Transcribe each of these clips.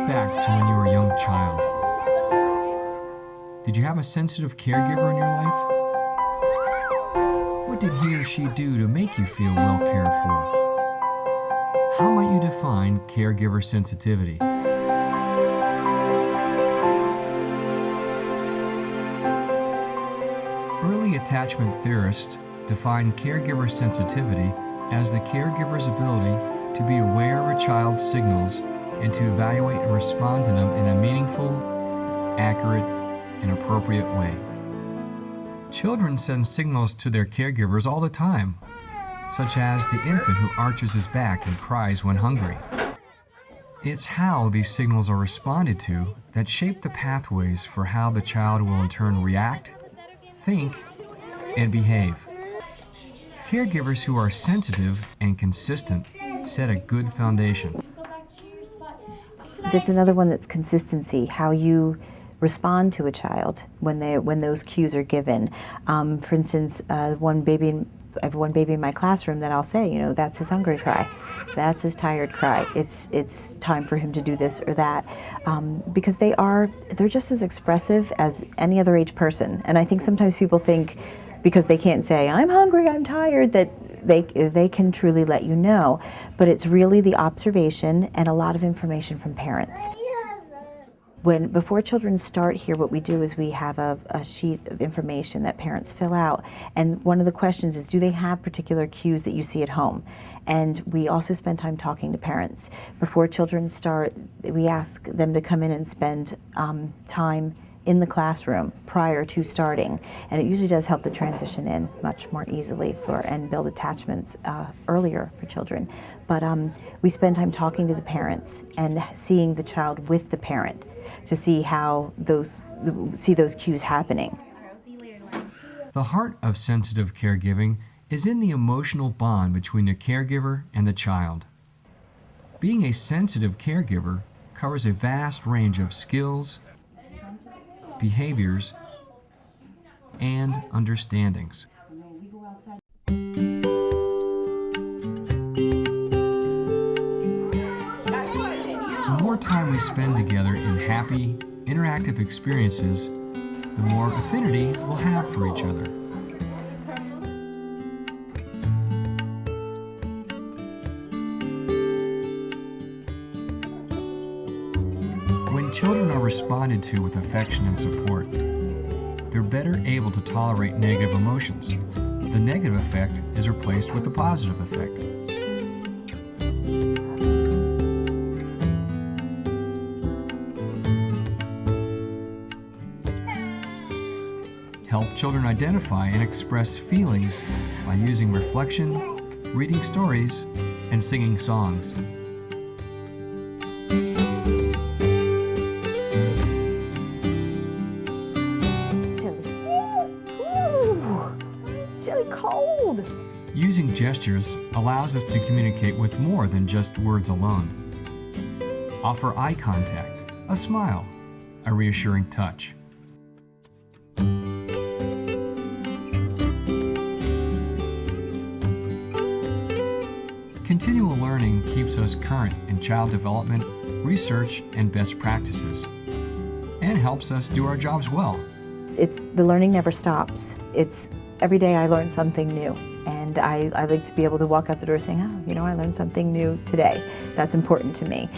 back to when you were a young child. Did you have a sensitive caregiver in your life? What did he or she do to make you feel well cared for? How might you define caregiver sensitivity? Early attachment theorists defined caregiver sensitivity as the caregiver's ability to be aware of a child's signals and to evaluate and respond to them in a meaningful, accurate, and appropriate way. Children send signals to their caregivers all the time, such as the infant who arches his back and cries when hungry. It's how these signals are responded to that shape the pathways for how the child will in turn react, think, and behave. Caregivers who are sensitive and consistent set a good foundation. That's another one that's consistency, how you respond to a child when those cues are given. For instance, I have one baby in my classroom that I'll say, that's his hungry cry, that's his tired cry. It's time for him to do this or that, because they're just as expressive as any other age person. And I think sometimes people think because they can't say I'm hungry, I'm tired, that they can truly let you know. But it's really the observation and a lot of information from parents. Before children start here, what we do is we have a sheet of information that parents fill out. And one of the questions is, do they have particular cues that you see at home? And we also spend time talking to parents. Before children start, we ask them to come in and spend time in the classroom prior to starting. And it usually does help the transition in much more easily and build attachments earlier for children. But we spend time talking to the parents and seeing the child with the parent to see how those cues happening. The heart of sensitive caregiving is in the emotional bond between the caregiver and the child. Being a sensitive caregiver covers a vast range of skills, behaviors, and understandings. The more time we spend together in happy, interactive experiences, the more affinity we'll have for each other. When children are responded to with affection and support, they're better able to tolerate negative emotions. The negative effect is replaced with a positive effect. Help children identify and express feelings by using reflection, reading stories, and singing songs. Cold. Using gestures allows us to communicate with more than just words alone. Offer eye contact, a smile, a reassuring touch. Continual learning keeps us current in child development, research, and best practices, and helps us do our jobs well. The learning never stops. Every day I learn something new, and I like to be able to walk out the door saying, I learned something new today. That's important to me.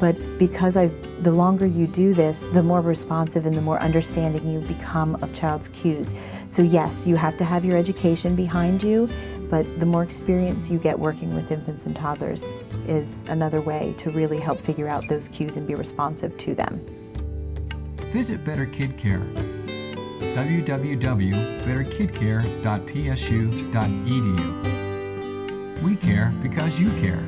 But because the longer you do this, the more responsive and the more understanding you become of child's cues. So yes, you have to have your education behind you, but the more experience you get working with infants and toddlers is another way to really help figure out those cues and be responsive to them. Visit Better Kid Care. www.betterkidcare.psu.edu. We care because you care.